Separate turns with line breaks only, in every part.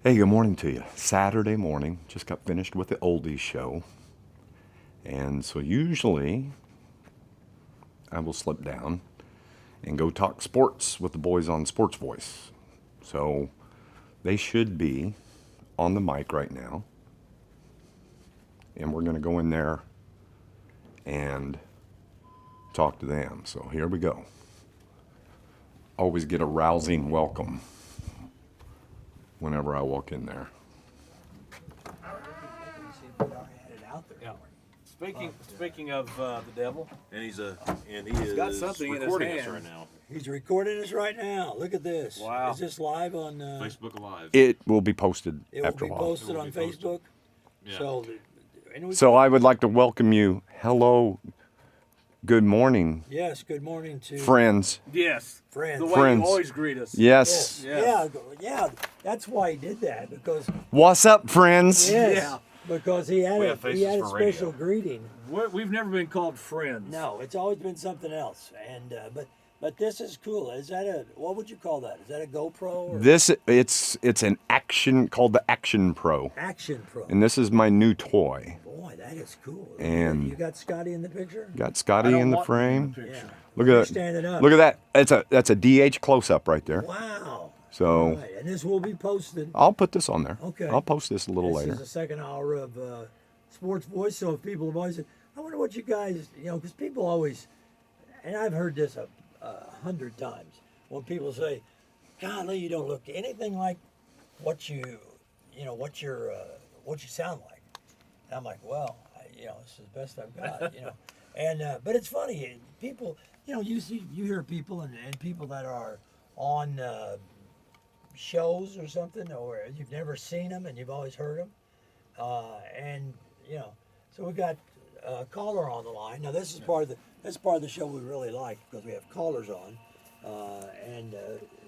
Hey, good morning to you. Saturday morning, just got finished with the oldies show. And so usually I will slip down and go talk sports with the boys on Sportsvoice. So they should be on the mic right now. And we're going to go in there and talk to them. So here we go. Always get a rousing welcome whenever I walk in there.
Yeah. Speaking of the devil,
And he
He's
is
got something in his
recording us
hand.
right now.
He's recording us right now. Look at this.
Wow.
Is this live on?
Facebook Live.
It will be posted
It will
after
be
a while.
posted
It will
on
be posted.
Facebook.
Yeah.
So
I would like to welcome you. Hello. Good morning,
yes. Good morning to
friends.
yes,
friends.
the way
Friends.
you always greet us.
Yes.
Yes.
Yeah. That's why he did that because
What's up, friends?
Yeah.
because he had
We
a
have faces for
special
radio.
greeting.
We've never been called friends.
No, it's always been something else. And but this is cool. Is that what would you call that? Is that a GoPro or
It's an action called the Action Pro,
Action Pro?
and this is my new toy.
Boy, that is cool.
And-
you got Scotty in the picture?
Got
I
Scotty
don't
in the
want him in
frame.
the picture.
Yeah.
Look
You're
at that.
standing up.
Look at that. That's a DH close up right there.
Wow.
So
All right, and this will be posted.
I'll put this on there.
Okay.
I'll post this a little
This
later.
is the second hour of Sports Voice. So if people have always said, I wonder what you guys, because people always, and I've heard this a 100 times, when people say, golly, you don't look anything like what you sound like. And I'm like, well, this is the best I've got, And, but it's funny, people, you hear people and people that are on shows or something, or you've never seen them and you've always heard them. So we got a caller on the line. Now this is part of the show we really like because we have callers on.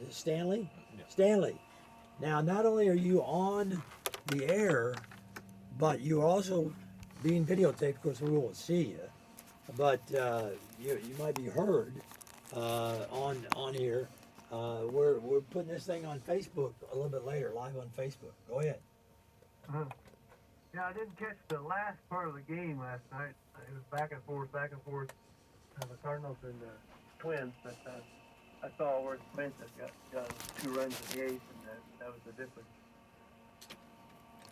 Stanley?
Yeah.
Stanley. Now not only are you on the air, but you're also being videotaped. Of course we won't see you, but you might be heard on here. We're putting this thing on Facebook a little bit later, live on Facebook. Go ahead.
Yeah, I didn't catch the last part of the game last night. It was back and forth, the Cardinals and the Twins. But I saw where Spence got 2 runs in the 8th, and that was the difference.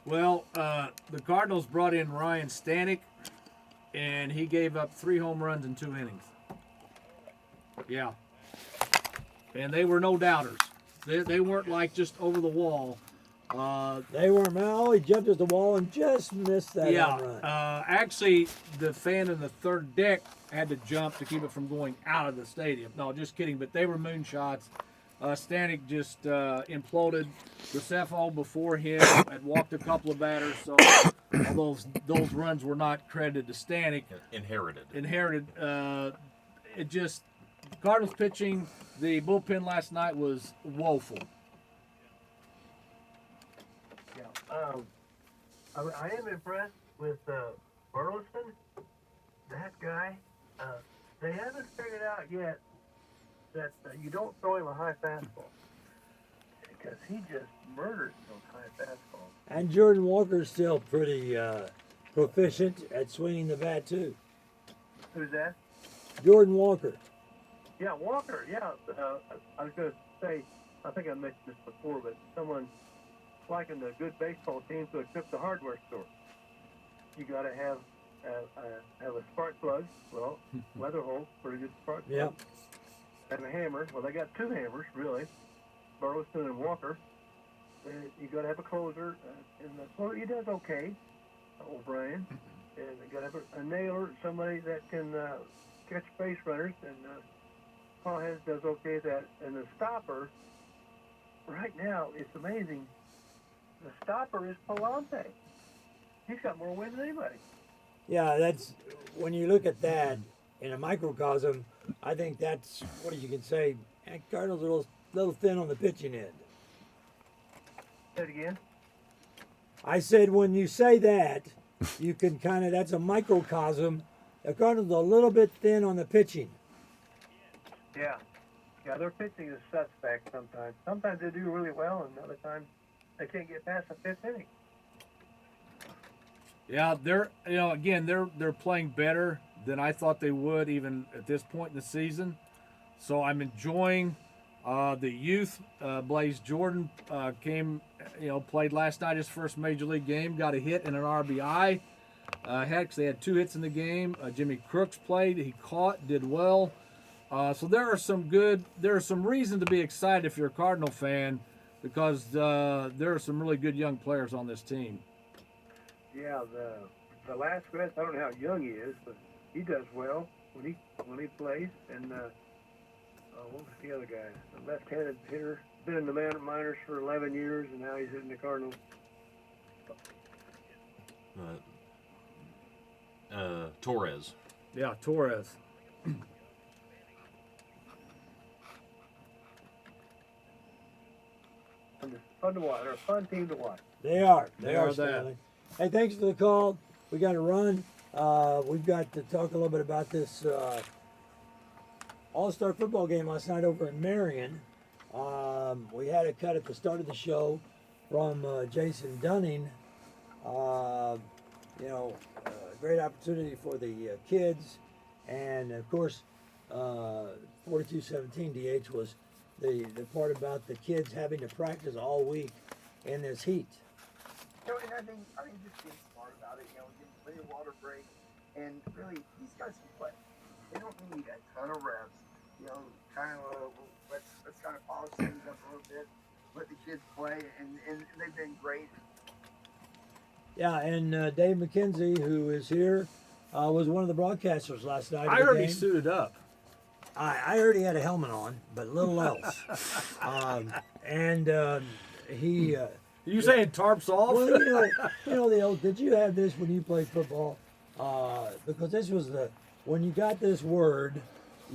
Well, the Cardinals brought in Ryan Stanek, and he gave up 3 home runs in 2 innings. Yeah. And they were no doubters. They weren't like just over the wall.
They weren't. Oh, he jumped at the wall and just missed that home run.
Actually, the fan in the third deck had to jump to keep it from going out of the stadium. No, just kidding. But they were moonshots. Stanek just imploded. Graceffo before him had walked a couple of batters, so all those runs were not credited to Stanek.
Inherited.
It just Cardinals pitching. The bullpen last night was woeful.
Yeah. I am impressed with Burleson. That guy. They haven't figured out yet that you don't throw him a high fastball because he just murders those high fastballs.
And Jordan Walker's still pretty proficient at swinging the bat too.
Who's that?
Jordan Walker.
Yeah, Walker. Yeah, I was going to say, I think I mentioned this before, but someone likened a good baseball team to a trip to the hardware store. You got to have a spark plug. Well, Weatherholt, pretty good spark plug.
Yep.
And a hammer. Well, they got 2 hammers, really. Burleson and Walker. And you got to have a closer. And the closer, he does okay, O'Brien. And you got to have a nailer, somebody that can catch base runners. And Paul Hens does okay at that. And the stopper, right now, it's amazing. The stopper is Palante. He's got more wins than anybody.
Yeah, that's when you look at that in a microcosm. I think that's what you can say. Cardinals are a little thin on the pitching end.
Say it again.
I said when you say that, you can that's a microcosm. The Cardinals are a little bit thin on the pitching.
Yeah. Yeah, their pitching is suspect sometimes. Sometimes they do really well, and other times they can't get past the 5th inning.
Yeah, they're playing better than I thought they would even at this point in the season. So I'm enjoying the youth. Blaze Jordan played last night his first major league game, got a hit and an RBI. They had 2 hits in the game. Jimmy Crooks played, he caught, did well. So there are some reason to be excited if you're a Cardinal fan, because there are some really good young players on this team.
Yeah, the last guy, I don't know how young he is, but he does well when he plays. And what was the other guy? The left-handed hitter, been in the minors for 11 years, and now he's hitting the Cardinals.
Torres.
Yeah, Torres.
Fun to watch. They're a fun team to watch.
They are.
They are that.
Stanley. Hey, thanks for the call. We got to run. We've got to talk a little bit about this All-Star football game last night over in Marion. We had a cut at the start of the show from Jason Dunning. Great opportunity for the kids. And, of course, 42-17 DH was the part about the kids having to practice all week in this heat.
And I think just being smart about it, give them plenty of water break, and really these guys can play. They don't need a ton of reps. Let's kind of polish things up a little bit, let the kids play, and they've been great.
Yeah, and Dave McKenzie, who is here, was one of the broadcasters last night.
I heard he suited up.
I heard he had a helmet on, but little else. He.
You saying tarps off?
Well, the old. Did you have this when you played football? Because this was when you got this word,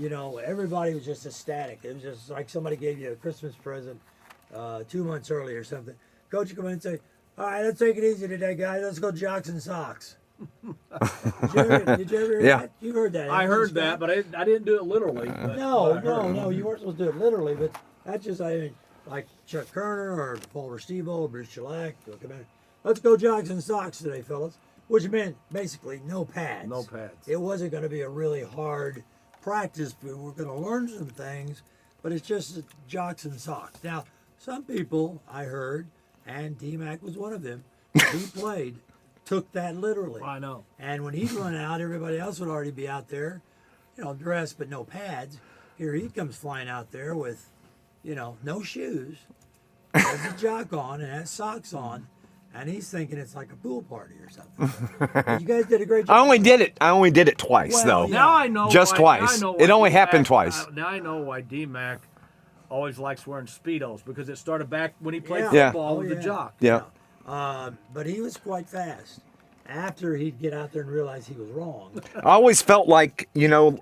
everybody was just ecstatic. It was just like somebody gave you a Christmas present 2 months early or something. Coach would come in and say, "All right, let's take it easy today, guys. Let's go jocks and socks." Did you ever hear that? You heard that?
I heard that, but I didn't do it literally.
No, you weren't supposed to do it literally, but that's just like Chuck Kerner or Paul Restivo or Bruce Shellac. Let's go jocks and socks today, fellas. Which meant basically no pads.
No pads.
It wasn't going to be a really hard practice. We were going to learn some things, but it's just jocks and socks. Now, some people I heard, and Dmac was one of them, he played, took that literally.
I know.
And when he'd run out, everybody else would already be out there, dressed but no pads. Here he comes flying out there with, no shoes, has a jock on and has socks on, and he's thinking it's like a pool party or something. You guys did a great job.
I only did it twice, though.
Now I know.
Just twice. It only happened twice.
Now I know why Dmac always likes wearing Speedos, because it started back when he played
Yeah.
football with the jock.
Yeah.
But he was quite fast. After he'd get out there and realize he was wrong.
I always felt like, you know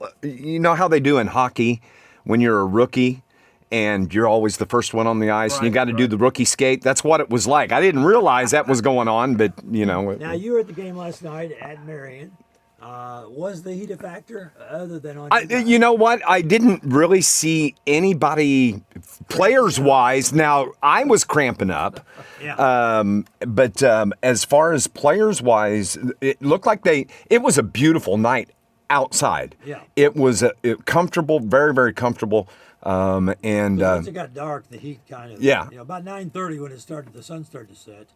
how they do in hockey when you're a rookie and you're always the first one on the ice and you got to do the rookie skate. That's what it was like. I didn't realize that was going on, but,
Now, you were at the game last night at Marion. Was the heat a factor other than on
you know what? I didn't really see anybody players-wise. Now, I was cramping up.
Yeah.
But as far as players-wise, it looked like it was a beautiful night outside.
Yeah.
It was comfortable, very, very comfortable.
Once it got dark, the heat kind of,
Yeah.
About 9:30 when the sun started to set,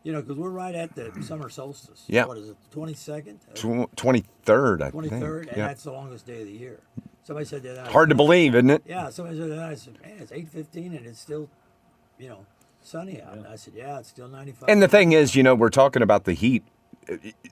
because we're right at the summer solstice.
Yeah.
What is it, the 22nd?
23rd, I
23rd,
think.
and
Yeah.
that's the longest day of the year. Somebody said that.
Hard to believe, isn't it?
Yeah, somebody said that. I said, man, it's 8:15 and it's still, sunny out. And I said, yeah, it's still 95.
And the thing is, we're talking about the heat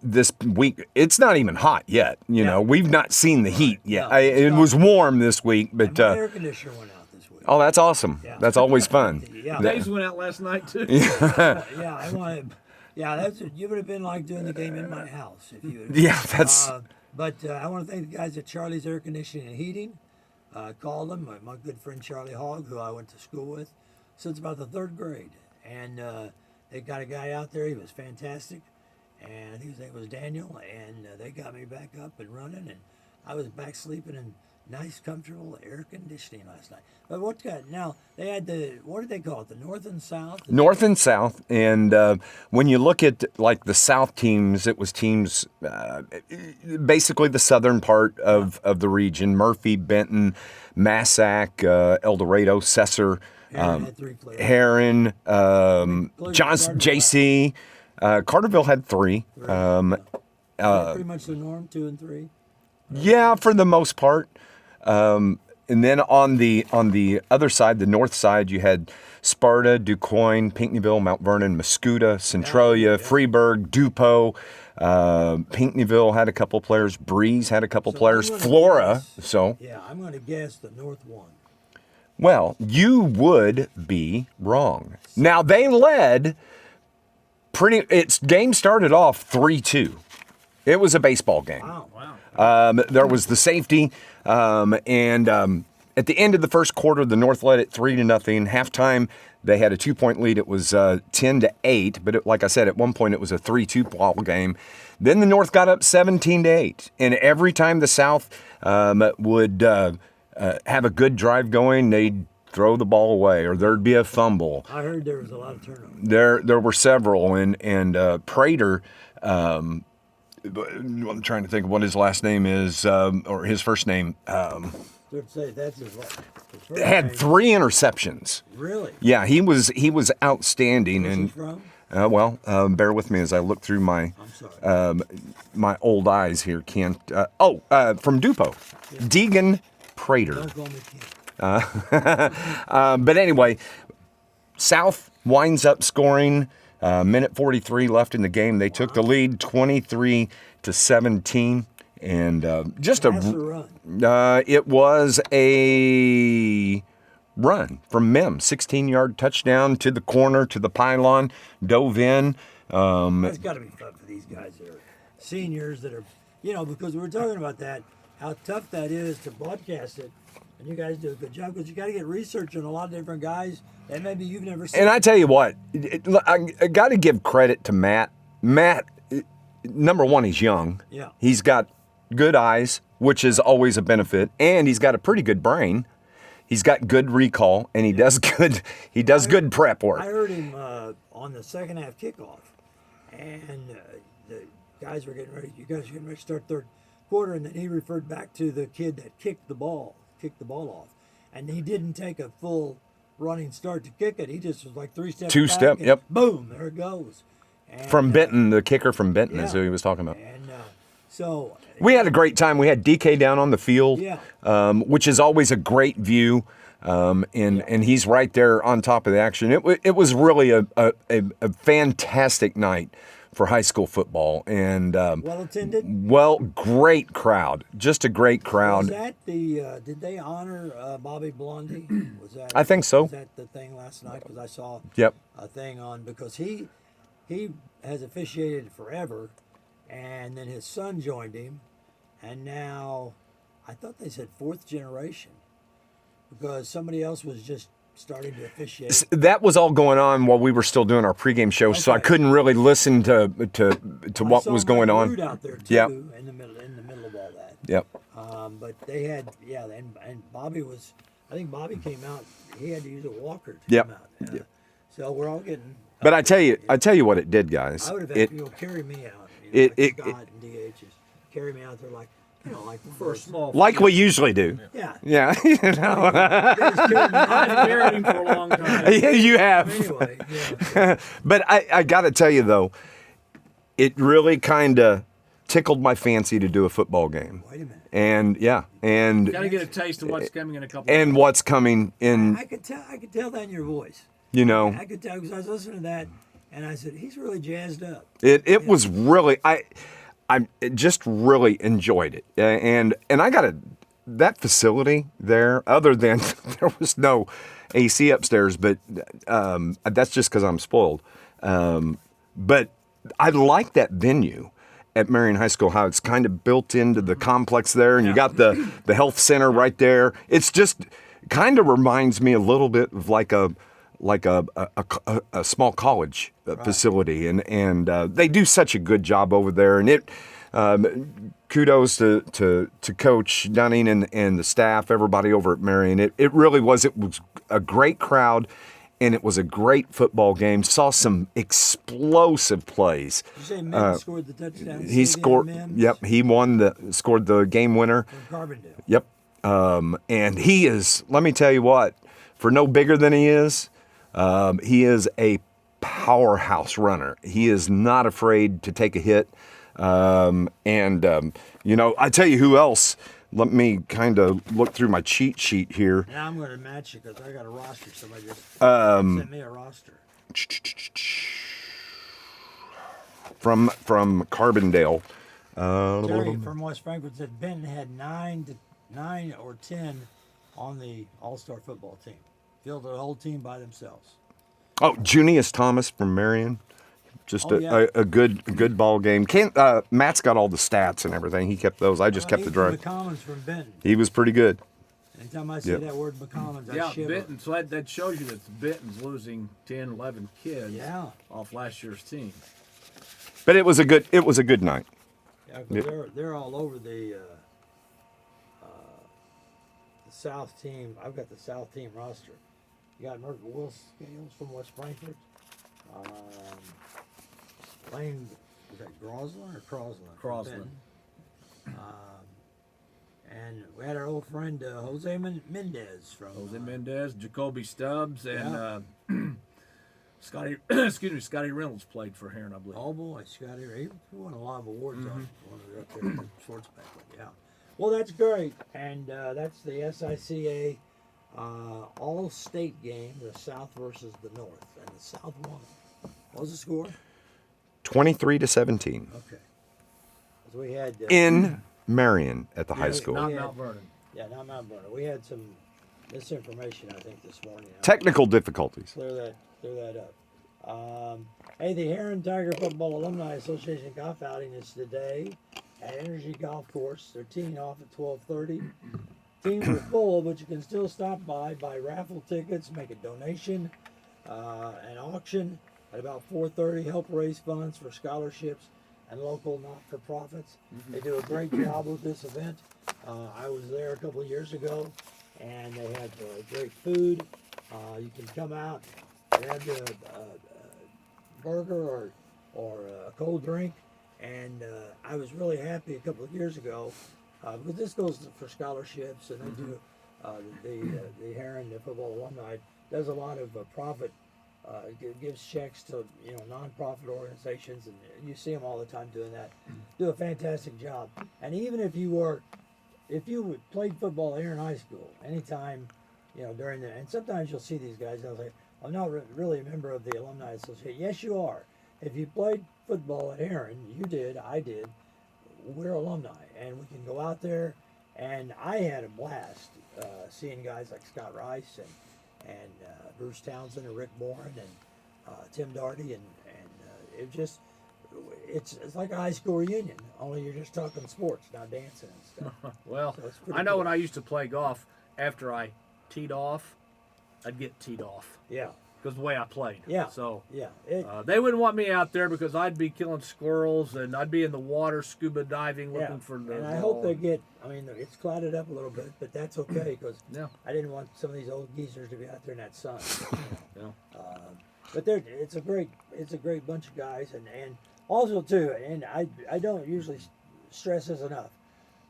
this week. It's not even hot yet. We've not seen the heat yet.
No,
It was warm this week, but
And my air conditioner went out this week.
oh, that's awesome.
Yeah.
That's always fun.
Yeah.
Dave's went out last night too.
Yeah, I wanted. Yeah, you would have been like doing the game in my house if you.
Yeah, that's.
But I want to thank the guys at Charlie's Air Conditioning and Heating. Called them, my good friend Charlie Hogg, who I went to school with since about the 3rd grade, and they got a guy out there. He was fantastic, and his name was Daniel, and they got me back up and running, and I was back sleeping in nice, comfortable air conditioning last night. But now they had what did they call it? The North and South?
North and South, and when you look at like the South teams, it was teams basically the southern part of the region: Murphy, Benton, Massac, El Dorado, Cesar,
Heron had 3 players.
Heron, Johnson,
Carterville.
JC. Carterville had 3.
Is that pretty much the norm, 2 and 3.
Yeah, for the most part. And then on the other side, the north side, you had Sparta, DuQuoin, Pinckneyville, Mount Vernon, Mascoutah, Centralia, Freeburg, Dupo. Pinckneyville had a couple players. Breeze had a couple players.
I'm gonna
Flora.
guess-
So,
Yeah, I'm going to guess the North won.
well, you would be wrong. Now they led its game started off 3-2. It was a baseball game.
Wow.
There was the safety, and at the end of the first quarter, the North led it 3-0. Halftime, they had a 2-point lead. It was 10-8, but like I said, at one point it was a 3-2 ball game. Then the North got up 17-8, and every time the South would have a good drive going, they'd throw the ball away, or there'd be a fumble.
I heard there was a lot of turnovers.
There were several, and Prater. I'm trying to think of what his last name is, or his first name.
Let's say that's his first
Had
name.
3 interceptions.
Really?
Yeah, he was outstanding.
Where's he
And
from?
bear with me as I look through my
I'm sorry.
my old eyes here. Can't. From Dupo, Deegan Prater.
Don't call me Ken.
But anyway, South winds up scoring. Minute 43 left in the game. They took the lead 23-17, and just
Pass or run?
it was a run from Mem, 16-yard touchdown to the corner, to the pylon, dove in.
That's got to be fun for these guys that are seniors that are, because we were talking about that, how tough that is to broadcast it. And you guys do a good job because you got to get research on a lot of different guys that maybe you've never seen.
And I tell you what, I got to give credit to Matt. Matt, number one, he's young.
Yeah.
He's got good eyes, which is always a benefit, and he's got a pretty good brain. He's got good recall, and he does good. He does good prep work.
I heard him on the second half kickoff, and the guys were getting ready. You guys were getting ready to start third quarter, and then he referred back to the kid that kicked the ball off, and he didn't take a full running start to kick it. He just was like 3 steps.
2
back
step,
and
yep.
Boom, there it goes. And,
From Benton, the kicker from Benton is
yeah.
who he was talking about.
And so
We had a great time. We had DK down on the field,
Yeah.
Which is always a great view, and he's right there on top of the action. It was really a fantastic night for high school football, and
well attended.
great crowd, just a great crowd.
Was that did they honor Bobby Blondie? Was that?
I think so.
Was that the thing last night? Because I saw
Yep.
a thing on because he has officiated forever, and then his son joined him, and now I thought they said 4th generation because somebody else was just starting to officiate.
That was all going on while we were still doing our pregame show, so I
Okay.
couldn't really listen to what
I saw
was going
Mike
on.
Root out there too,
Yep.
in the middle of all that.
Yep.
But they had, and Bobby was, I think Bobby came out, he had to use a walker to
Yep.
come out. So we're all getting.
But I tell you what it did, guys.
I would have had
It
people carry me out.
it-
Scott and DH just carry me out there like, like
For a small.
like we usually do.
Yeah.
Yeah, you know.
They just carried me out.
I've carried him for a long time.
Yeah, you have.
Anyway, yeah.
But I got to tell you though, it really kind of tickled my fancy to do a football game.
Wait a minute.
And
Got to get a taste of what's coming in a couple.
and what's coming in,
I could tell that in your voice.
you know.
I could tell because I was listening to that, and I said he's really jazzed up.
It was really I just really enjoyed it, and I got that facility there. Other than there was no AC upstairs, but that's just because I'm spoiled. But I like that venue at Marion High School, how it's kind of built into the complex there, and you got the health center right there. It's just kind of reminds me a little bit of like a small college facility, and they do such a good job over there, and it kudos to Coach Dunning and the staff, everybody over at Marion. It really was. It was a great crowd, and it was a great football game. Saw some explosive plays.
Did you say Mims scored the touchdown?
He scored.
Mims?
Yep, he scored the game winner.
From Carbondale.
Yep, and he is. Let me tell you what. For no bigger than he is a powerhouse runner. He is not afraid to take a hit. I tell you who else. Let me kind of look through my cheat sheet here.
Now I'm going to match it because I got a roster. Somebody just sent me a roster.
From Carbondale.
Jerry from West Frankfort said Benton had 9 or 10 on the All-Star football team. Fielded the whole team by themselves.
Oh, Junius Thomas from Marion. Just a good ball game. Matt's got all the stats and everything. He kept those. I just kept the drive.
McCommons from Benton.
He was pretty good.
Anytime I say that word McCommons, I shiver.
Benton. So that shows you that Benton's losing 10, 11 kids off last year's team.
But it was a good night.
Yeah, 'cause they're all over the South team. I've got the South team roster. You got Will Scales from West Frankfort. Lane, was that Groslin or Croslin?
Croslin.
And we had our old friend Jose Mendez from
Mendez, Jacoby Stubbs, and Scotty Reynolds played for Heron, I believe.
Oh boy, Scotty, he won a lot of awards on when we were up there at the sports bank. Yeah. Well, that's great, and that's the SICA all-state game, the South versus the North, and the South won. What was the score?
23-17.
Okay. So we had
in Marion at the high school.
Not Mount Vernon.
Yeah, not Mount Vernon. We had some misinformation, I think, this morning.
Technical difficulties.
Clear that up. Hey, the Heron Tiger Football Alumni Association golf outing is today at Energy Golf Course. They're teeing off at 12:30. Teams are full, but you can still stop by, buy raffle tickets, make a donation, an auction at about 4:30. Help raise funds for scholarships and local not-for-profits. They do a great job with this event. I was there a couple of years ago, and they had great food. You can come out, grab a burger or a cold drink, and I was really happy a couple of years ago because this goes for scholarships, and they do the Heron Football Alumni does a lot of profit. Gives checks to non-profit organizations, and you see them all the time doing that. Do a fantastic job. And even if you played football here in high school, anytime during and sometimes you'll see these guys. They'll say, "I'm not really a member of the Alumni Association." Yes, you are. If you played football at Heron, you did. I did. We're alumni, and we can go out there. And I had a blast seeing guys like Scott Rice and Bruce Townsend and Rick Bourne and Tim Darty, and it's like a high school reunion, only you're just talking sports, not dancing and stuff.
Well,
So
I know when I used to play golf, after I teed off, I'd get teed off
Yeah,
because the way I played.
Yeah.
So
yeah.
they wouldn't want me out there because I'd be killing squirrels and I'd be in the water scuba diving looking for the
and I
ball.
hope they get. I mean, it's clouded up a little bit, but that's okay because
Yeah.
I didn't want some of these old geezers to be out there in that sun.
Yeah.
But it's a great bunch of guys, and also too, and I don't usually stress this enough,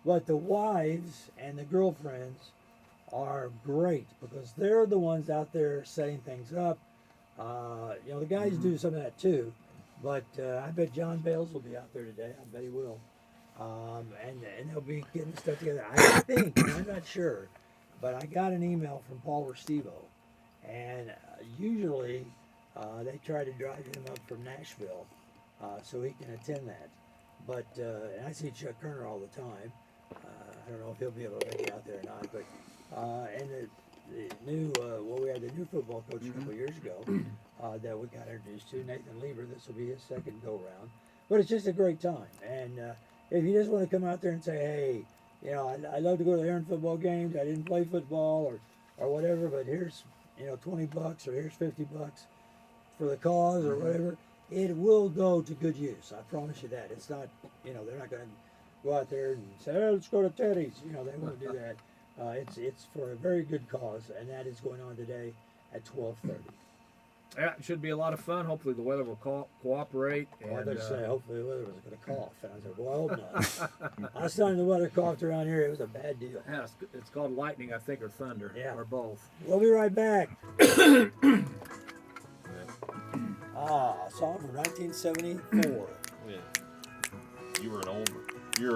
but the wives and the girlfriends are great because they're the ones out there setting things up. The guys do some of that too, but I bet John Bales will be out there today. I bet he will, and they'll be getting stuff together. I think, I'm not sure, but I got an email from Paul Restivo, and usually they try to drive him up from Nashville so he can attend that. But and I see Chuck Kerner all the time. I don't know if he'll be able to make it out there or not, but and the new we had the new football coach a couple years ago that we got introduced to, Nathan Lieber. This will be his second go round, but it's just a great time. And if you just want to come out there and say, hey, I love to go to the Heron football games. I didn't play football or whatever, but here's $20 or here's $50 for the cause or whatever. It will go to good use. I promise you that. It's not, they're not going to go out there and say, "Oh, let's go to Teddy's." You know, they won't do that. It's for a very good cause, and that is going on today at 12:30.
Yeah, it should be a lot of fun. Hopefully the weather will cooperate.
Well, I
And,
better say, hopefully the weather wasn't going to cough. And I was like, well, I hope not. Last time the weather coughed around here, it was a bad deal.
yeah, it's called lightning, I think, or thunder,
Yeah.
or both.
We'll be right back. Song from 1974.
Yeah. You were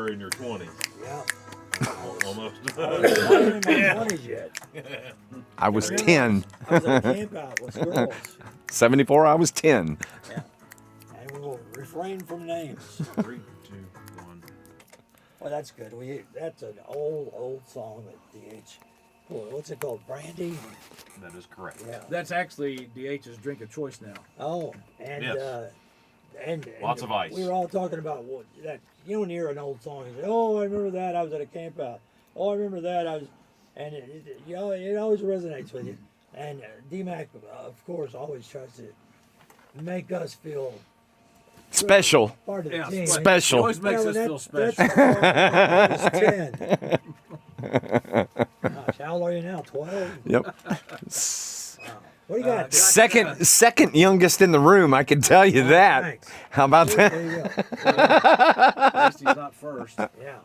in your 20s.
Yeah.
Almost.
I wasn't in my 20s yet.
I was 10.
I was at a camp out with girls.
74, I was 10.
Yeah. And we will refrain from names.
3, 2, 1.
Well, that's good. That's an old song that DH. What's it called? Brandy?
That is correct.
Yeah.
That's actually DH's drink of choice now.
Oh, and
Yes.
and
Lots of ice.
We were all talking about that. You don't hear an old song and say, "Oh, I remember that. I was at a camp out. Oh, I remember that. I was," and it always resonates with you. And Dmac, of course, always tries to make us feel
Special.
part of the
Yeah,
team.
Special.
It always makes
Yeah,
us
when
feel
that-
special.
that's 10. Gosh, how old are you now? 12?
Yep.
What do you got?
Second youngest in the room, I can tell you that.
Thanks.
How about
There
that?
you go.
At least he's not first.
Yeah.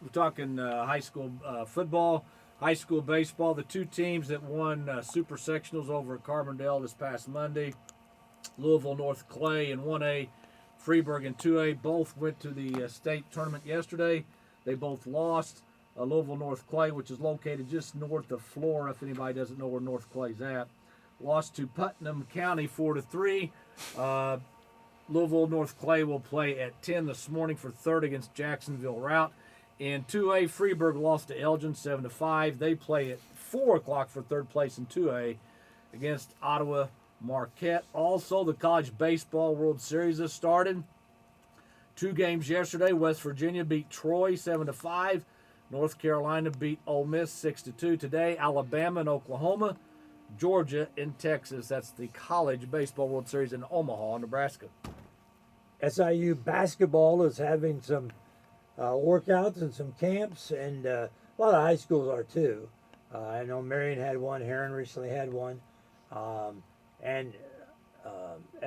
We're talking high school football, high school baseball. The two teams that won super sectionals over at Carbondale this past Monday, Louisville North Clay in 1A, Freeburg in 2A, both went to the state tournament yesterday. They both lost. Louisville North Clay, which is located just north of Flora, if anybody doesn't know where North Clay's at, lost to Putnam County 4-3. Louisville North Clay will play at 10 this morning for third against Jacksonville Route. In 2A, Freeburg lost to Elgin 7-5. They play at 4 o'clock for third place in 2A against Ottawa Marquette. Also, the College Baseball World Series has started. 2 games yesterday. West Virginia beat Troy 7-5. North Carolina beat Ole Miss 6-2 today. Alabama and Oklahoma. Georgia and Texas. That's the College Baseball World Series in Omaha, Nebraska.
SIU basketball is having some workouts and some camps, and a lot of high schools are too. I know Marion had one, Heron recently had one, and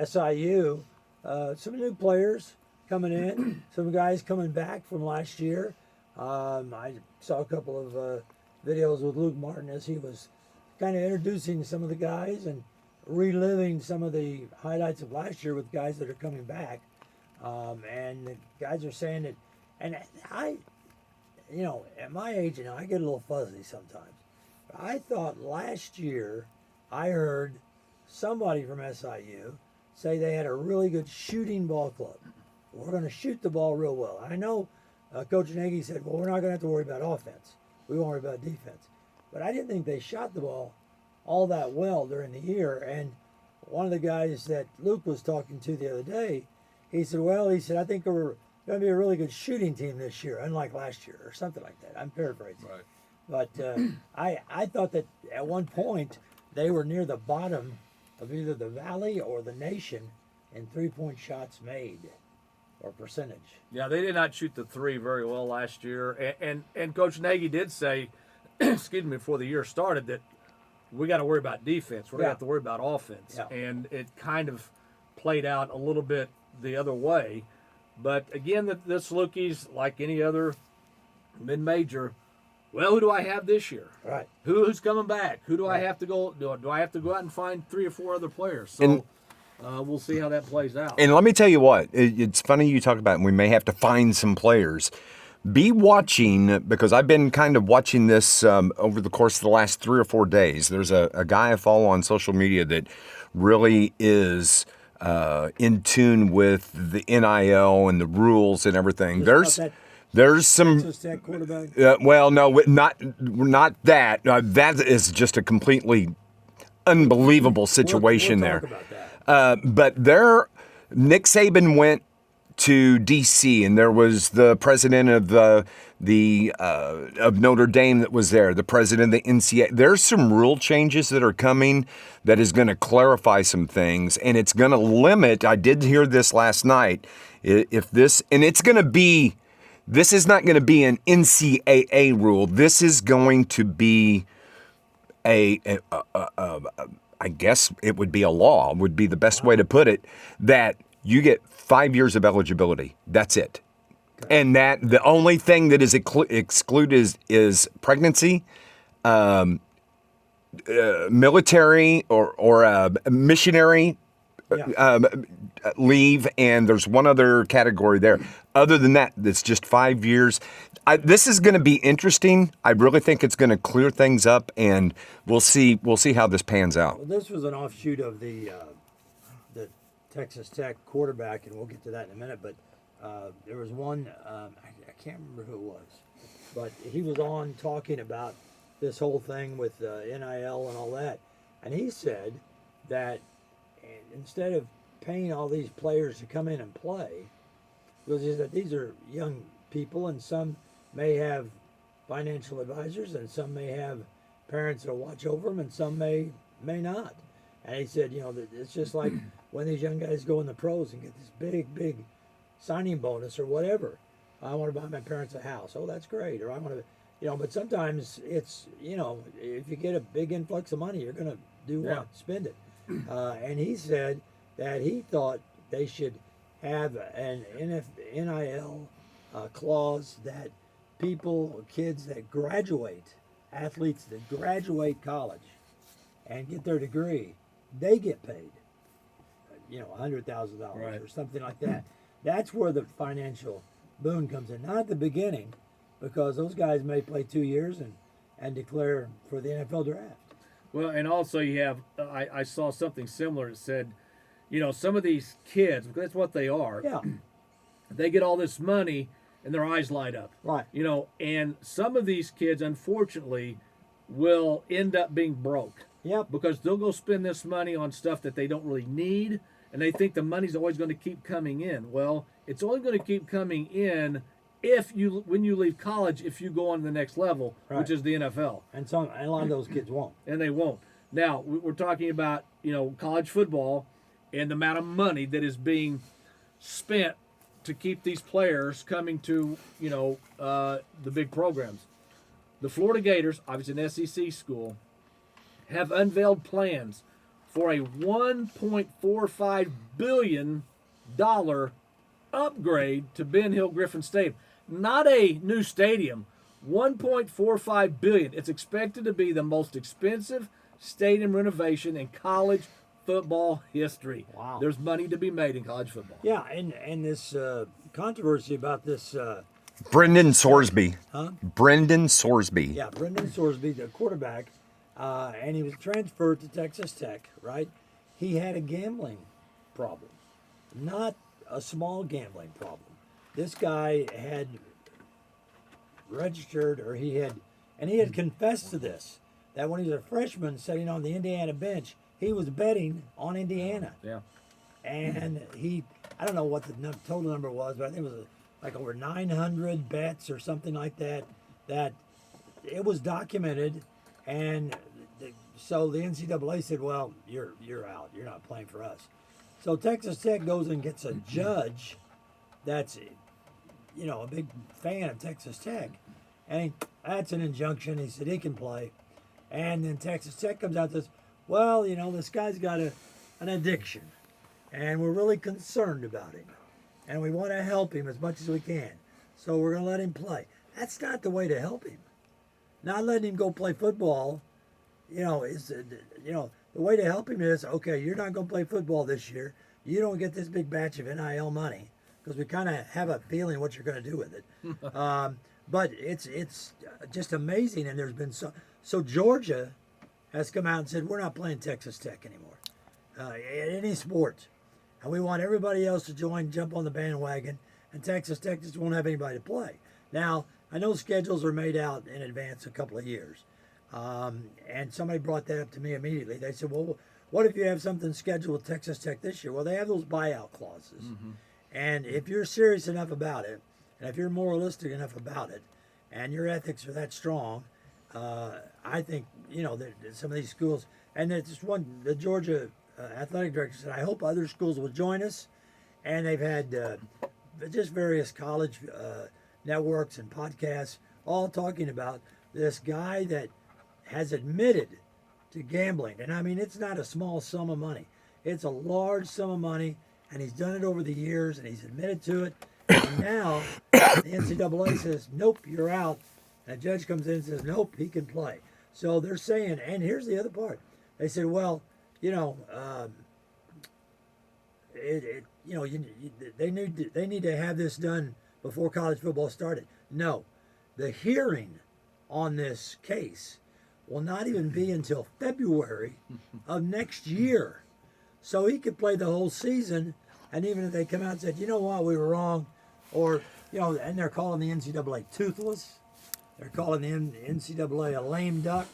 SIU, some new players coming in, some guys coming back from last year. I saw a couple of videos with Luke Martin as he was kind of introducing some of the guys and reliving some of the highlights of last year with guys that are coming back. And the guys are saying that, and I, at my age, I get a little fuzzy sometimes. But I thought last year I heard somebody from SIU say they had a really good shooting ball club. We're going to shoot the ball real well. I know Coach Nagy said, well, we're not going to have to worry about offense. We won't worry about defense. But I didn't think they shot the ball all that well during the year. And one of the guys that Luke was talking to the other day, he said, I think we're going to be a really good shooting team this year, unlike last year, or something like that. I'm paraphrasing.
Right.
But I thought that at one point they were near the bottom of either the valley or the nation in three-point shots made or percentage.
Yeah, they did not shoot the three very well last year. And Coach Nagy did say, excuse me, before the year started, that we got to worry about defense. We're going to have to worry about offense.
Yeah.
And it kind of played out a little bit the other way. But again, this Lukey's like any other mid-major. Well, who do I have this year?
Right.
Who's coming back? Who do I
Right.
have to go? Do I have to go out and find 3 or 4 other players? So we'll see how that plays out.
And let me tell you what, it's funny you talk about, and we may have to find some players. Be watching, because I've been kind of watching this over the course of the last 3 or 4 days. There's a guy I follow on social media that really is in tune with the NIL and the rules and everything. There's some.
Texas Tech quarterback.
Well, no, not that. That is just a completely unbelievable situation
We'll
there.
talk about that.
But Nick Saban went to D.C. and there was the president of of Notre Dame that was there, the president of the NCAA. There's some rule changes that are coming that is going to clarify some things, and it's going to limit. I did hear this last night. If this, and it's going to be, this is not going to be an NCAA rule. This is going to be I guess it would be a law, would be the best way to put it, that you get 5 years of eligibility. That's it. Okay. And that the only thing that is excluded is pregnancy, military or missionary leave, and there's one other category there. Other than that, it's just 5 years. This is going to be interesting. I really think it's going to clear things up, and we'll see how this pans out.
Well, this was an offshoot of the Texas Tech quarterback, and we'll get to that in a minute. But there was one, I can't remember who it was, but he was on talking about this whole thing with NIL and all that, and he said that instead of paying all these players to come in and play, because that these are young people, and some may have financial advisors, and some may have parents that watch over them, and some may not. And he said, it's just like when these young guys go in the pros and get this big signing bonus or whatever. I want to buy my parents a house. Oh, that's great. Or I want to, but sometimes it's, if you get a big influx of money, you're going to do what? Spend it. And he said that he thought they should have an NIL clause that kids that graduate, athletes that graduate college and get their degree, they get paid, $100,000 or something like that. That's where the financial boon comes in. Not at the beginning, because those guys may play 2 years and declare for the NFL draft.
Well, and also you have, I saw something similar that said, some of these kids, because that's what they are, they get all this money and their eyes light up.
Right.
And some of these kids, unfortunately, will end up being broke.
Yep.
Because they'll go spend this money on stuff that they don't really need, and they think the money's always going to keep coming in. Well, it's only going to keep coming in when you leave college, if you go on to the next level, which is the NFL.
And a lot of those kids won't.
And they won't. Now, we're talking about, college football and the amount of money that is being spent to keep these players coming to, the big programs. The Florida Gators, obviously an SEC school, have unveiled plans for a $1.45 billion upgrade to Ben Hill Griffin Stadium. Not a new stadium, $1.45 billion. It's expected to be the most expensive stadium renovation in college football history.
Wow.
There's money to be made in college football.
Yeah, and this controversy about this.
Brendan Sorsby.
Huh?
Brendan Sorsby.
Yeah, Brendan Sorsby, the quarterback, and he was transferred to Texas Tech, right? He had a gambling problem, not a small gambling problem. This guy had registered, and he had confessed to this, that when he was a freshman sitting on the Indiana bench, he was betting on Indiana.
Yeah.
And I don't know what the total number was, but I think it was like over 900 bets or something like that it was documented. And so the NCAA said, well, you're out. You're not playing for us. So Texas Tech goes and gets a judge that's, a big fan of Texas Tech. And that's an injunction. He said he can play. And then Texas Tech comes out and says, well, this guy's got an addiction. And we're really concerned about him. And we want to help him as much as we can. So we're going to let him play. That's not the way to help him. Not letting him go play football, is, the way to help him is, okay, you're not going to play football this year. You don't get this big batch of NIL money, because we kind of have a feeling what you're going to do with it. But it's just amazing. And there's been so Georgia has come out and said, we're not playing Texas Tech anymore in any sport. And we want everybody else to jump on the bandwagon, and Texas Tech just won't have anybody to play. Now, I know schedules are made out in advance a couple of years. And somebody brought that up to me immediately. They said, well, what if you have something scheduled with Texas Tech this year? Well, they have those buyout clauses. Mm-hmm. And if you're serious enough about it, and if you're moralistic enough about it, and your ethics are that strong, I think, that some of these schools, and it's the Georgia athletic director said, I hope other schools will join us. And they've had just various college networks and podcasts all talking about this guy that has admitted to gambling. And I mean, it's not a small sum of money. It's a large sum of money, and he's done it over the years, and he's admitted to it. And now the NCAA says, nope, you're out. And a judge comes in and says, nope, he can play. So they're saying, and here's the other part. They said, well, they need to have this done before college football started. No, the hearing on this case will not even be until February of next year. So he could play the whole season, and even if they come out and said, you know what, we were wrong, or, and they're calling the NCAA toothless, they're calling the NCAA a lame duck,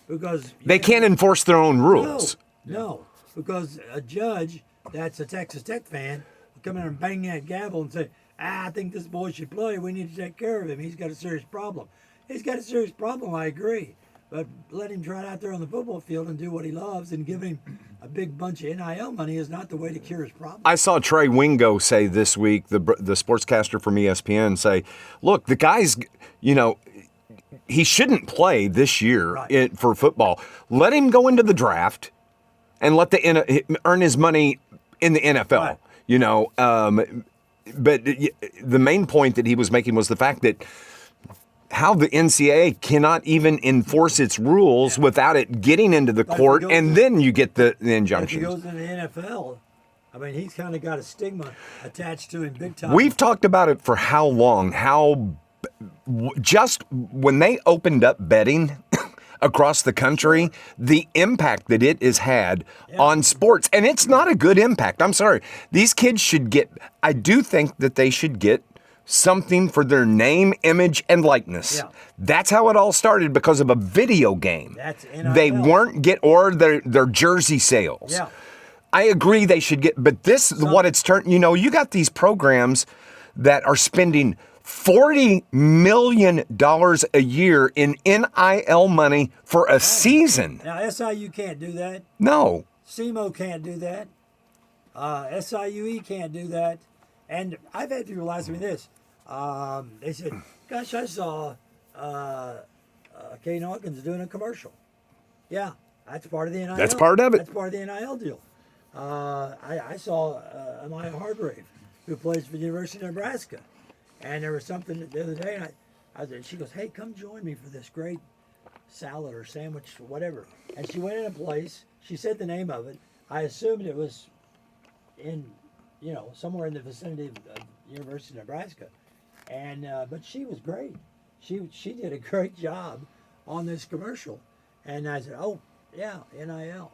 because...
They can't enforce their own rules.
No, because a judge that's a Texas Tech fan will come in and bang that gavel and say, I think this boy should play. We need to take care of him. He's got a serious problem. He's got a serious problem, I agree. But let him try it out there on the football field and do what he loves, and give him a big bunch of NIL money is not the way to cure his problem.
I saw Trey Wingo say this week, the sportscaster from ESPN, say, look, the guy's, he shouldn't play this year for football. Let him go into the draft and let earn his money in the NFL. Right. But the main point that he was making was the fact that how the NCAA cannot even enforce its rules without it getting into the court, and then you get the injunctions.
If he goes into the NFL, I mean, he's kind of got a stigma attached to him big time.
We've talked about it for how long, just when they opened up betting across the country, the impact that it has had on sports. And it's not a good impact. I'm sorry. These kids I do think that they should get something for their name, image, and likeness. Yeah. That's how it all started, because of a video game.
That's NIL.
They weren't or their jersey sales. Yeah. I agree they should get, but what it's turned, you got these programs that are spending $40 million a year in NIL money for a season.
Now, SIU can't do that.
No.
SEMO can't do that. SIUE can't do that. And I've had people ask me this. They said, gosh, I saw Kane Hawkins doing a commercial. Yeah, that's part of the NIL.
That's part of it.
That's part of the NIL deal. I saw Amaya Hargrave, who plays for the University of Nebraska. And there was something the other day, and she goes, hey, come join me for this great salad or sandwich or whatever. And she went in a place, she said the name of it. I assumed it was in, somewhere in the vicinity of University of Nebraska. And but she was great. She did a great job on this commercial. And I said, oh, yeah, NIL,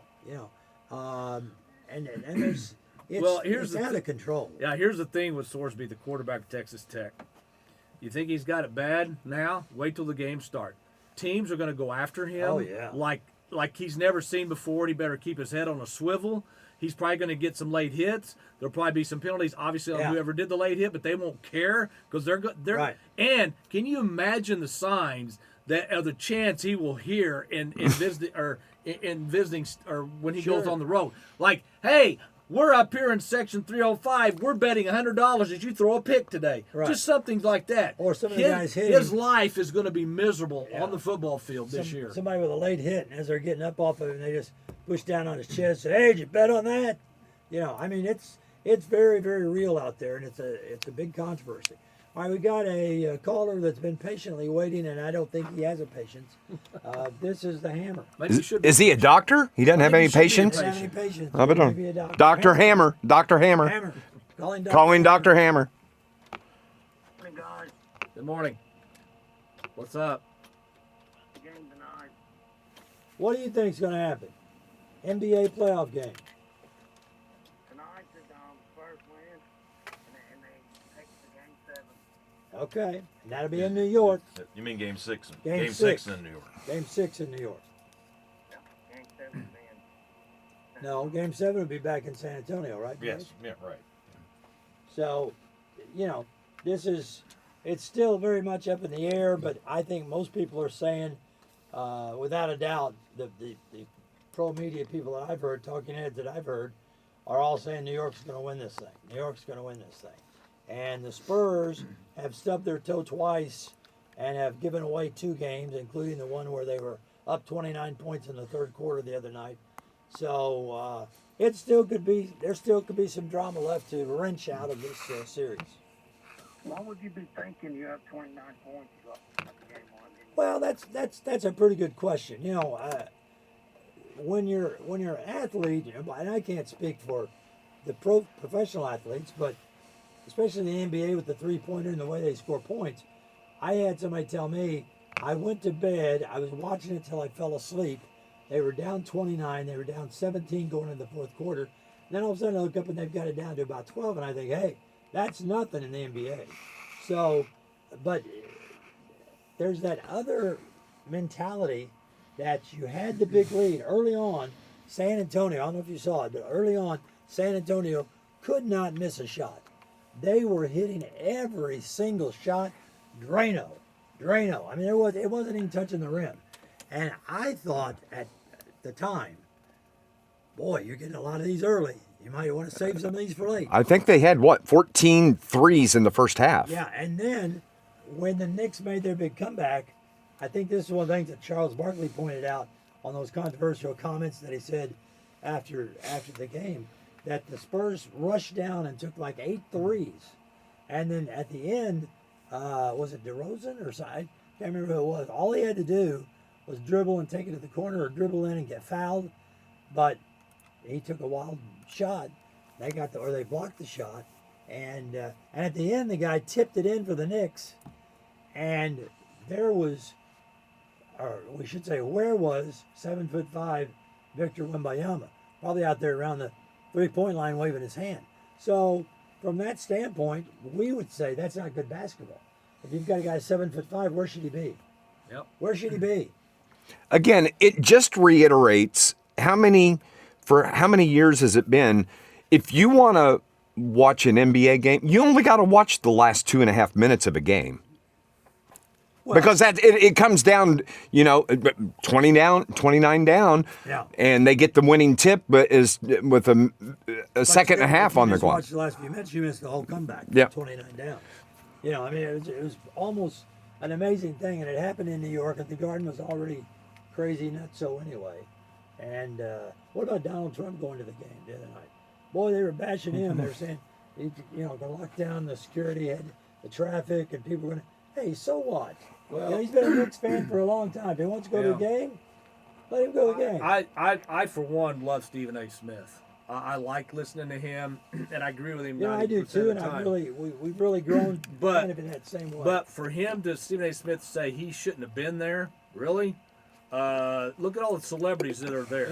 and there's... It's out of control.
Yeah, here's the thing with Sorsby, the quarterback of Texas Tech. You think he's got it bad now? Wait till the games start. Teams are going to go after him.
Oh, yeah.
Like he's never seen before. He better keep his head on a swivel. He's probably going to get some late hits. There'll probably be some penalties, obviously, on whoever did the late hit, but they won't care because they're
right.
And can you imagine the signs that the chants he will hear in visiting or when he goes on the road? Like, hey, we're up here in section 305. We're betting $100 that you throw a pick today. Right. Just something like that.
Or some of the guys hitting.
His life is going to be miserable on the football field this year.
Somebody with a late hit, and as they're getting up off of him, they just push down on his chest and say, hey, did you bet on that? I mean, it's very, very real out there, and it's a big controversy. All right, we got a caller that's been patiently waiting, and I don't think he has a patience. This is the Hammer.
Is he a doctor? He doesn't have any patience?
He doesn't have any patience.
Maybe a doctor. Dr. Hammer. Dr. Hammer.
Hammer.
Calling Dr. Hammer.
Morning, guys.
Good morning. What's up?
Game tonight.
What do you think is going to happen? NBA playoff game.
Tonight's the first win, and they take the game 7.
Okay, and that'll be in New York.
You mean Game 6?
Game 6
in New York.
Game 6 in New York.
Yeah, game 7 then.
No, Game 7 will be back in San Antonio, right?
Yes.
Dave?
Yeah. Right.
So, it's still very much up in the air, but I think most people are saying, without a doubt, the pro media people that I've heard, talking heads that I've heard, are all saying New York's going to win this thing. New York's going to win this thing. And the Spurs have stubbed their toe twice and have given away 2 games, including the one where they were up 29 points in the third quarter the other night. So there still could be some drama left to wrench out of this series.
Why would you be thinking you're up 29 points up game one?
Well, that's a pretty good question. When you're an athlete, and I can't speak for the professional athletes, but especially in the NBA with the 3-pointer and the way they score points, I had somebody tell me, I went to bed, I was watching it till I fell asleep. They were down 29, they were down 17 going into the fourth quarter. And then all of a sudden I look up and they've got it down to about 12, and I think, hey, that's nothing in the NBA. So, but there's that other mentality that you had the big lead early on. San Antonio, I don't know if you saw it, but early on, San Antonio could not miss a shot. They were hitting every single shot. Drano. I mean, it wasn't even touching the rim. And I thought at the time, boy, you're getting a lot of these early. You might want to save some of these for late.
I think they had, 14 threes in the first half.
Yeah, and then when the Knicks made their big comeback, I think this is one of the things that Charles Barkley pointed out on those controversial comments that he said after the game, that the Spurs rushed down and took like 8 threes. And then at the end, was it DeRozan or something? I can't remember who it was. All he had to do was dribble and take it to the corner or dribble in and get fouled. But he took a wild shot. They blocked the shot. And at the end, the guy tipped it in for the Knicks. And there was, or we should say, where was 7'5" Victor Wembanyama? Probably out there around the 3-point line waving his hand. So from that standpoint, we would say that's not good basketball. If you've got a guy 7'5", where should he be?
Yep.
Where should he be?
Again, it just reiterates how many years has it been? If you want to watch an NBA game, you only got to watch the last 2.5 minutes of a game.
Well,
Because it comes down, 20 down, 29 down,
Yeah.
and they get the winning tip, but is with a second and a half on the clock.
Watch the last few minutes, you missed the whole comeback.
Yeah.
29 down. It was almost an amazing thing, and it happened in New York, and the Garden was already crazy nuts so anyway. And what about Donald Trump going to the game the other night? Boy, they were bashing him. They were saying, going to lock down the security, had the traffic, and people were going to, hey, so what?
Well,
He's been a Knicks fan for a long time. If he wants to go to the game, let him go to the game.
I for one love Stephen A. Smith. I like listening to him, and I agree with him.
Yeah, I do
90%
too,
of
and
the time.
we've really grown
But-
kind of in that same way.
But for him to Stephen A. Smith say he shouldn't have been there, really? Look at all the celebrities that are there.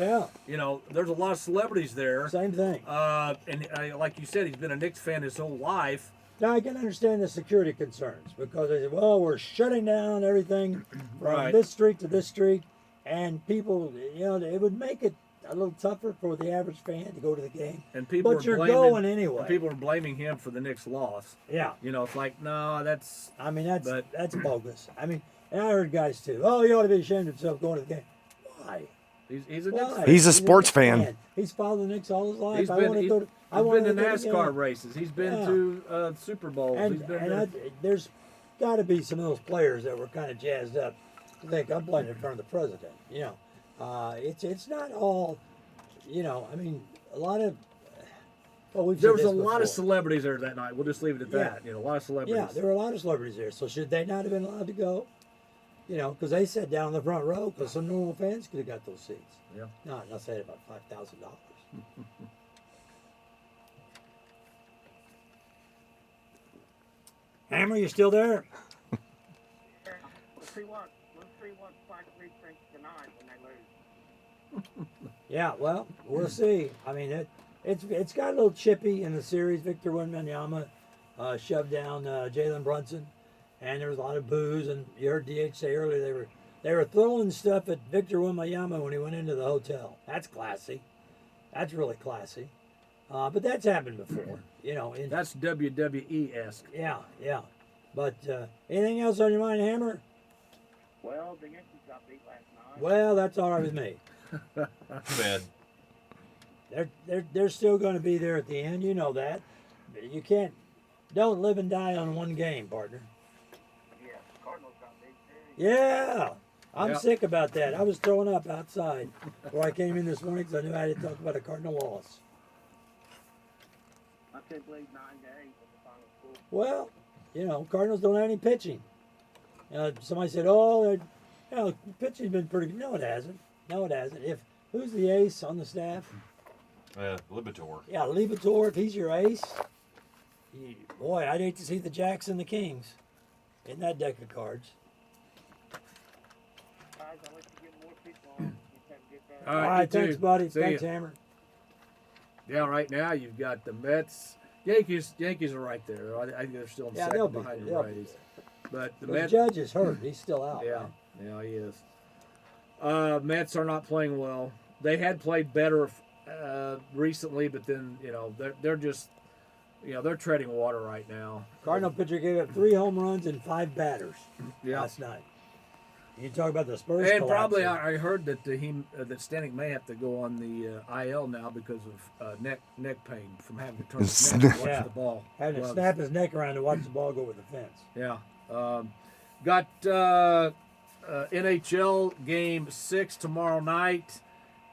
Yeah.
There's a lot of celebrities there.
Same thing.
And like you said, he's been a Knicks fan his whole life.
Now I can understand the security concerns because they say, well, we're shutting down everything from
Right.
this street to this street, and people, it would make it a little tougher for the average fan to go to the game.
And people
But
are
you're
blaming,
going anyway.
and people are blaming him for the Knicks' loss.
Yeah.
It's like, no, that's
I mean, that's
But-
that's bogus. I mean, and I heard guys too. Oh, you ought to be ashamed of yourself going to the game. Why?
he's a
Why?
Knicks fan.
He's a sports
Knicks
fan.
He's followed the Knicks all his life.
He's
I
been,
want to
he's,
go to. I
he's
want
been
to
to
go to the
NASCAR
game.
races. He's been
Yeah.
to Super Bowls.
And,
he's been
and
to,
there's got to be some of those players that were kind of jazzed up to think I'm playing in front of the president. It's not all. I mean, a lot of. Well, we've
there
said
was a
this
lot of
before.
celebrities there that night. We'll just leave it at that.
Yeah.
A lot of celebrities.
Yeah, there were a lot of celebrities there. So should they not have been allowed to go? Because they sat down in the front row because some normal fans could have got those seats.
Yeah.
No, I said about $5,000. Hammer, you still there?
Let's see what Spike Lee thinks tonight when they lose.
Yeah, well, we'll see. I mean, it's got a little chippy in the series. Victor Wembanyama shoved down Jalen Brunson, and there was a lot of boos. And you heard DH say earlier they were throwing stuff at Victor Wembanyama when he went into the hotel. That's classy. That's really classy. But that's happened before, you know.
That's WWE-esque.
Yeah. But anything else on your mind, Hammer?
Well, the Yankees got beat last night.
Well, that's all right with me.
Bad.
They're still going to be there at the end. You know that. Don't live and die on one game, partner.
Yeah, Cardinals got beat too.
Yeah. I'm
Yep.
sick about that. I was throwing up outside where I came in this morning because I knew I had to talk about a Cardinal loss.
I couldn't believe 9-8 was the final score.
Well, you know, Cardinals don't have any pitching. Somebody said, "Oh, pitching's been pretty good." No, it hasn't. Who's the ace on the staff?
Libitor.
Yeah, Libitor. If he's your ace, boy, I'd hate to see the Jacks and the Kings in that deck of cards.
Guys, I'll let you get more people on. You have to get that.
All
All
right,
right,
you
thanks,
too.
buddy.
See
Thanks,
ya.
Hammer.
Yeah, right now you've got the Mets. Yankees are right there. I think they're still in
Yeah, they'll
second
be.
behind the
They'll be.
Rays. But the
The
Mets,
Judge is hurt. He's still out.
yeah,
man.
he is. Mets are not playing well. They had played better recently, but then they're just they're treading water right now.
Cardinal pitcher gave up 3 home runs and 5 batters
Yeah.
last night. You talk about the Spurs
And probably
collapsing.
I heard that that Stanek may have to go on the IL now because of neck pain from having to turn his neck to watch
Yeah.
the ball.
Having to
Gloves.
snap his neck around to watch the ball go over the fence.
Yeah. Got NHL Game 6 tomorrow night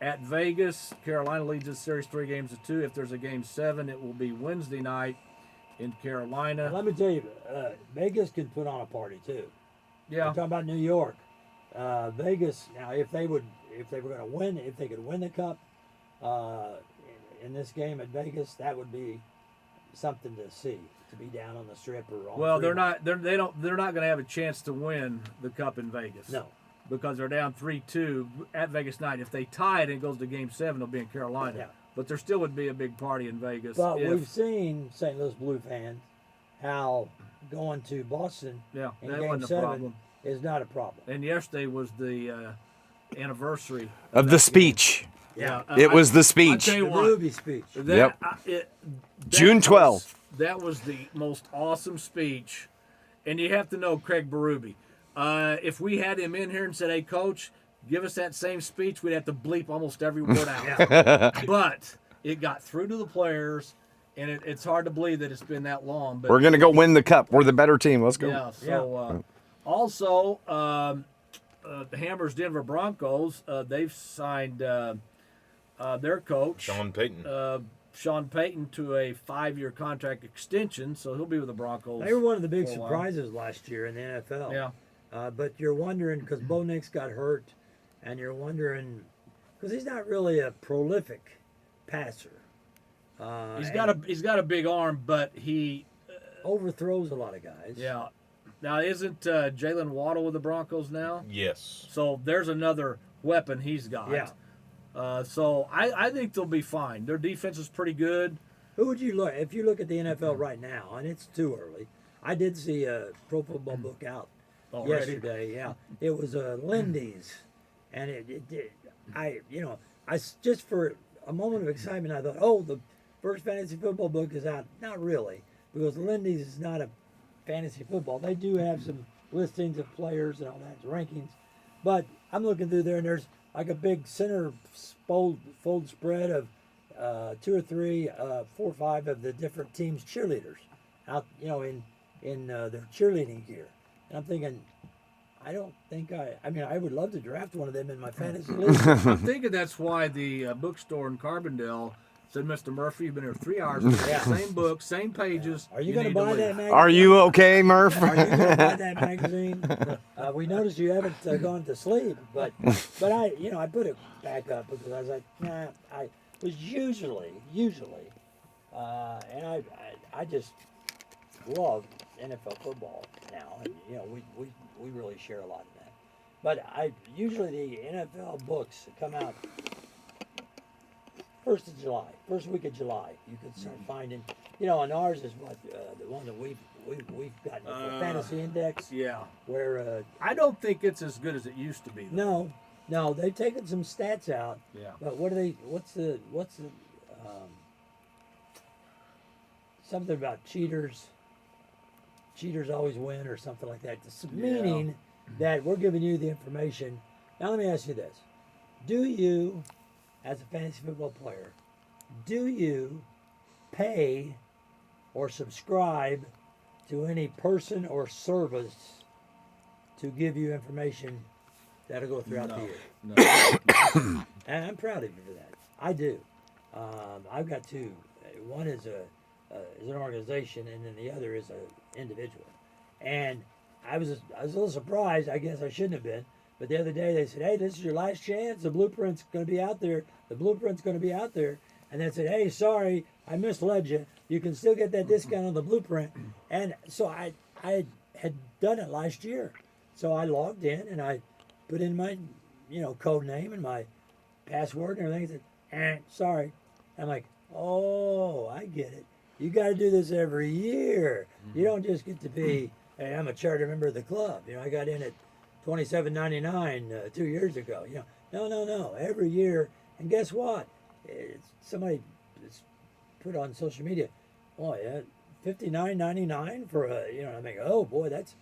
at Vegas. Carolina leads this series 3-2. If there's a Game 7, it will be Wednesday night in Carolina.
Let me tell you, Vegas can put on a party too.
Yeah.
We're talking about New York. Vegas. Now, if they were going to win, if they could win the cup in this game at Vegas, that would be something to see. To be down on the strip or on.
Well, they're
Fremont.
not. They're not going to have a chance to win the cup in Vegas.
No.
Because they're down 3-2 at Vegas night. If they tie it and it goes to Game 7, they'll be in Carolina.
Yeah.
But there still would be a big party in Vegas.
But
if-
we've seen St. Louis Blue fans how going to Boston
yeah,
in
that
Game
wasn't a
7
problem.
is not a problem.
And yesterday was the anniversary
Of the speech.
Yeah,
It was the
I
speech.
tell you
The
what,
Ruby speech.
that,
Yep.
that
June
was-
12th.
That was the most awesome speech, and you have to know Craig Berube. If we had him in here and said, "Hey, Coach, give us that same speech," we'd have to bleep almost every word out. But it got through to the players, and it's hard to believe that it's been that long. But
We're going to go win the cup. We're the better team. Let's go.
yeah. So also, the Hammers Denver Broncos, they've signed their coach
Sean Payton.
Sean Payton to a 5-year contract extension, so he'll be with the Broncos.
They were one of the big
for a while.
surprises last year in the NFL.
Yeah.
But you're wondering, because Bo Nix got hurt, and you're wondering, because he's not really a prolific passer.
He's got a big arm, but he
overthrows a lot of guys.
yeah. Now isn't Jalen Waddle with the Broncos now?
Yes.
So there's another weapon he's got.
Yeah.
So I think they'll be fine. Their defense is pretty good.
Who would you look if you look at the NFL right now? And it's too early. I did see a Pro Football Book out
Already.
yesterday. Yeah, it was Lindy's, and I just for a moment of excitement, I thought, oh, the first fantasy football book is out. Not really, because Lindy's is not a fantasy football. They do have some listings of players and all that rankings, but I'm looking through there, and there's like a big center fold spread of 2 or 3, 4 or 5 of the different teams' cheerleaders out, in their cheerleading gear. And I'm thinking, I don't think I would love to draft one of them in my fantasy league.
I'm thinking that's why the bookstore in Carbondale said, "Mr. Murphy, you've been here 3 hours.
Yeah.
Same book, same pages.
Are you going to buy that magazine?
Are you okay, Murph?
Are you going to buy that magazine? We noticed you haven't gone to sleep, but I put it back up because I was like, nah. I was usually, and I just love NFL football now, and we really share a lot of that. But usually the NFL books come out first week of July. You can start finding, and ours is what the one that we've gotten the fantasy index.
Yeah.
Where
I don't think it's as good as it used to be. Though.
no, they've taken some stats out.
Yeah.
But what's the something about cheaters always win or something like that. Meaning that we're giving you the information. Now let me ask you this. Do you, as a fantasy football player, do you pay or subscribe to any person or service to give you information that'll go throughout the year?
No.
And I'm proud of you for that. I do. I've got two. One is an organization, and then the other is an individual. And I was a little surprised. I guess I shouldn't have been. But the other day they said, "Hey, this is your last chance. The blueprint's going to be out there. The blueprint's going to be out there." And they said, "Hey, sorry, I misled you. You can still get that discount on the blueprint." And so I had done it last year. So I logged in and I put in my, code name and my password and everything. I said, sorry. I'm like, oh, I get it. You got to do this every year. You don't just get to be, hey, I'm a charter member of the club. I got in at $27.99 2 years ago. No. Every year. And guess what? Somebody put on social media, oh yeah, $59.99 for a, I think, oh boy, that's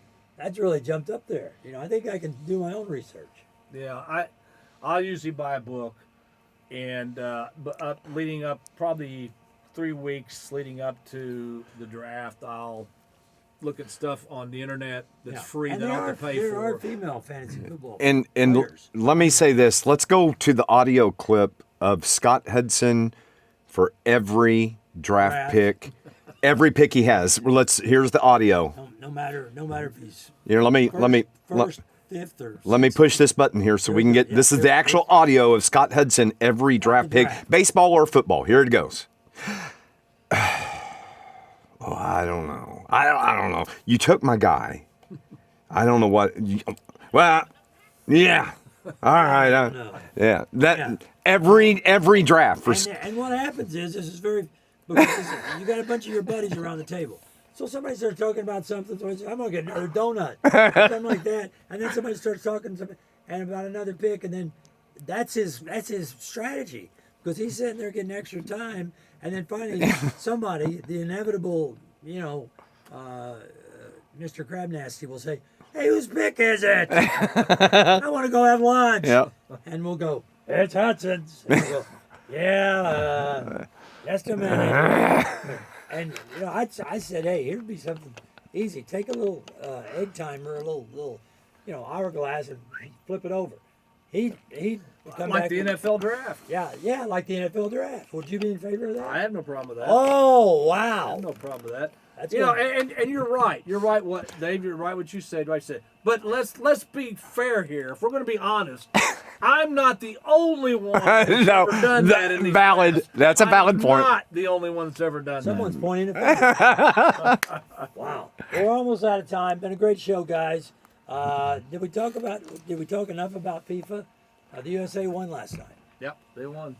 really jumped up there. I think I can do my own research.
Yeah, I'll usually buy a book, and but leading up probably 3 weeks leading up to the draft, I'll look at stuff on the internet that's free
and
that I don't have to pay
there
for.
are female fantasy football
And
players.
let me say this. Let's go to the audio clip of Scott Hudson for every draft pick, every pick he has. Well, here's the audio.
No matter if he's
Let me
first, fifth, or
let me push this button here so we can get. This is the actual audio of Scott Hudson every draft pick, baseball or football. Here it goes. Oh, I don't know. I don't know. You took my guy. I don't know what. Well, yeah. All right. Yeah. Every draft for.
And what happens is this is very because you got a bunch of your buddies around the table. So somebody starts talking about something. So I say, I'm gonna get a donut, something like that, and then somebody starts talking and about another pick, and then that's his strategy because he's sitting there getting extra time, and then finally somebody, the inevitable, Mr. Crabnasty will say, "Hey, whose pick is it? I want to go have lunch."
Yep.
And we'll go, "It's Hudson's." And we'll go, "Yeah, just a minute." And I said, "Hey, here'd be something easy. Take a little egg timer, a little, hourglass, and flip it over." He'd come
Like
back
the NFL draft.
Yeah, like the NFL draft. Would you be in favor of that?
I have no problem with that.
Oh,
I
wow.
have no problem with that.
That's
And you're right. You're right. Dave? You're right. What you said. What I said. But let's be fair here. If we're going to be honest, I'm not the only one that's ever done that. In these
valid.
drafts.
That's a valid
I'm
point.
Not the only one that's ever done
Someone's
that.
pointing at me. Wow. We're almost out of time. Been a great show, guys. Did we talk enough about FIFA? The USA won last night.
Yep, they won.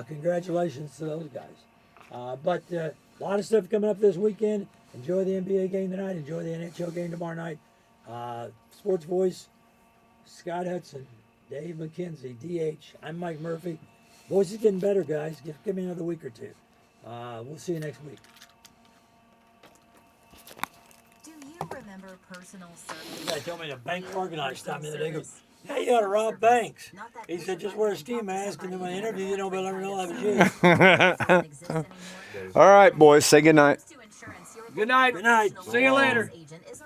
Congratulations to those guys. But a lot of stuff coming up this weekend. Enjoy the NBA game tonight. Enjoy the NHL game tomorrow night. Sports Voice, Scott Hudson, Dave McKenzie, DH. I'm Mike Murphy. Voice is getting better, guys. Give me another week or two. We'll see you next week.
Do you remember personal service?
The guy told me the bank parking lot stopped me the other day. He goes, "Hey, you ought to rob banks." He said, "Just wear a ski mask, and then when I interview you, nobody will ever know I was you."
All right, boys. Say goodnight.
Good night.
Good night.
See you later.
Agent is